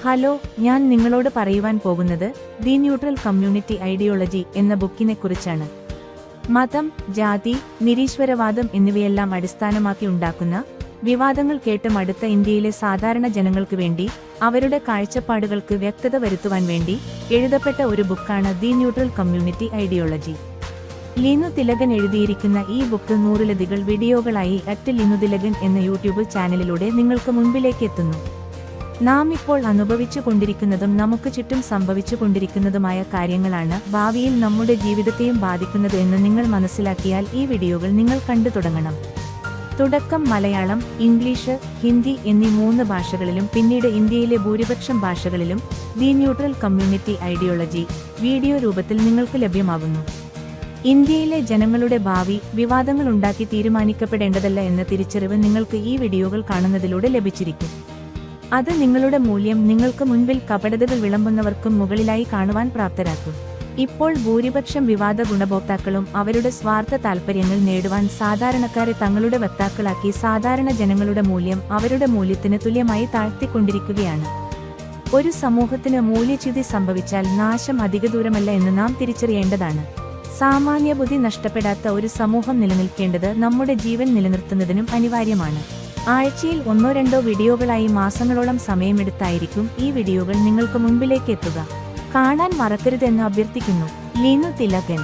Hello, ഞാൻ നിങ്ങളോട് പറയുവാൻ പോകുന്നത് ദി ന്യൂട്രൽ കമ്മ്യൂണിറ്റി ഐഡിയോളജി എന്ന ബുക്കിനെക്കുറിച്ചാണ്. മതം, ജാതി, നിരീശ്വരവാദം എന്നിവയെല്ലാം അടിസ്ഥാനമാക്കി ഉണ്ടാക്കുന്ന വിവാദങ്ങൾ കേട്ട് മടുത്ത ഇന്ത്യയിലെ സാധാരണ ജനങ്ങൾക്ക് വേണ്ടി അവരുടെ കാഴ്ചപ്പാടുകൾക്ക് വ്യക്തത വരുത്തുവാൻ വേണ്ടി എഴുതപ്പെട്ട ഒരു ബുക്കാണ് the neutral community ideology. Leenu Thilakan എഴുതിയിരിക്കുന്ന ഈ ബുക്ക് 100ലധികം വീഡിയോകളായി ലിനു തിലകൻ എന്ന യൂട്യൂബ് ചാനലിലൂടെ നിങ്ങൾക്ക് മുൻപിലേക്ക് എത്തുന്നു. നാം ഇപ്പോൾ അനുഭവിച്ചു കൊണ്ടിരിക്കുന്നതും നമുക്ക് ചുറ്റും സംഭവിച്ചു കൊണ്ടിരിക്കുന്നതുമായ കാര്യങ്ങളാണ് ഭാവിയിൽ നമ്മുടെ ജീവിതത്തെയും ബാധിക്കുന്നത് എന്ന് നിങ്ങൾ മനസ്സിലാക്കിയാൽ ഈ വീഡിയോകൾ നിങ്ങൾ കണ്ടു തുടങ്ങണം. തുടക്കം മലയാളം, ഇംഗ്ലീഷ്, ഹിന്ദി എന്നീ 3 ഭാഷകളിലും പിന്നീട് ഇന്ത്യയിലെ ഭൂരിപക്ഷം ഭാഷകളിലും the neutral community ideology video രൂപത്തിൽ നിങ്ങൾക്ക് ലഭ്യമാകുന്നു. ഇന്ത്യയിലെ ജനങ്ങളുടെ ഭാവി വിവാദങ്ങളുണ്ടാക്കി തീരുമാനിക്കപ്പെടേണ്ടതല്ല എന്ന തിരിച്ചറിവ് നിങ്ങൾക്ക് ഈ വീഡിയോകൾ കാണുന്നതിലൂടെ ലഭിച്ചിരിക്കും. അത് നിങ്ങളുടെ മൂല്യം നിങ്ങൾക്ക് മുൻപിൽ കപടതകൾ വിളമ്പുന്നവർക്കും മുകളിലായി കാണുവാൻ പ്രാപ്തരാക്കും. ഇപ്പോൾ ഭൂരിപക്ഷം വിവാദ ഗുണഭോക്താക്കളും അവരുടെ സ്വാർത്ഥ താൽപര്യങ്ങൾ നേടുവാൻ സാധാരണക്കാരെ തങ്ങളുടെ വക്താക്കളാക്കി സാധാരണ ജനങ്ങളുടെ മൂല്യം അവരുടെ മൂല്യത്തിന് തുല്യമായി താഴ്ത്തിക്കൊണ്ടിരിക്കുകയാണ്. ഒരു സമൂഹത്തിന് മൂല്യച്യുതി സംഭവിച്ചാൽ നാശം അധിക ദൂരമല്ല എന്ന് നാം തിരിച്ചറിയേണ്ടതാണ്. സാമാന്യബുദ്ധി നഷ്ടപ്പെടാത്ത ഒരു സമൂഹം നിലനിൽക്കേണ്ടത് നമ്മുടെ ജീവൻ നിലനിർത്തുന്നതിനും അനിവാര്യമാണ്. ആഴ്ചയിൽ 1-2 വീഡിയോകളായി മാസങ്ങളോളം സമയമെടുത്തായിരിക്കും ഈ വീഡിയോകൾ നിങ്ങൾക്ക് മുൻപിലേക്ക് എത്തുക. കാണാൻ മറക്കരുതെന്ന് അഭ്യർത്ഥിക്കുന്നു. ലീനു തിലകൻ.